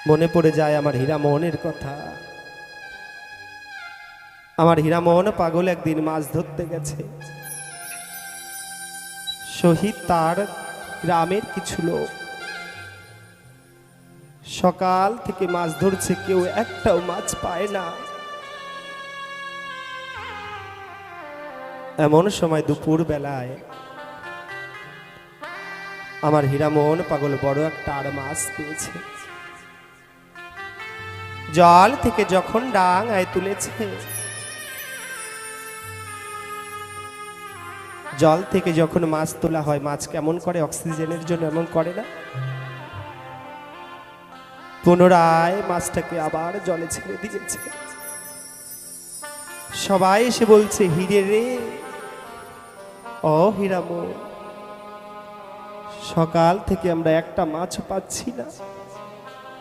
মনে পড়ে যায় আমার হীরামোহনের কথা। আমার হীরামোহন পাগল একদিন মাছ ধরতে গেছে। শহীদ তার গ্রামের কিছু লোক সকাল থেকে মাছ ধরছে, কেউ একটাও মাছ পায় না। এমন সময় দুপুর বেলায় আমার হীরামোহন পাগল বড় একটা আর মাছ পেয়েছে। জল থেকে যখন ডাঙায় তুলেছে, জল থেকে যখন মাছ তোলা হয়, মাছ কেমন করে অক্সিজেনের জন্য এমন করে না? পুনরায় মাছটাকে আবার জলে ছেড়ে দিয়েছে। সবাই এসে বলছে, হিরে রে, ও হীরামোহন, সকাল থেকে আমরা একটা মাছ পাচ্ছি না।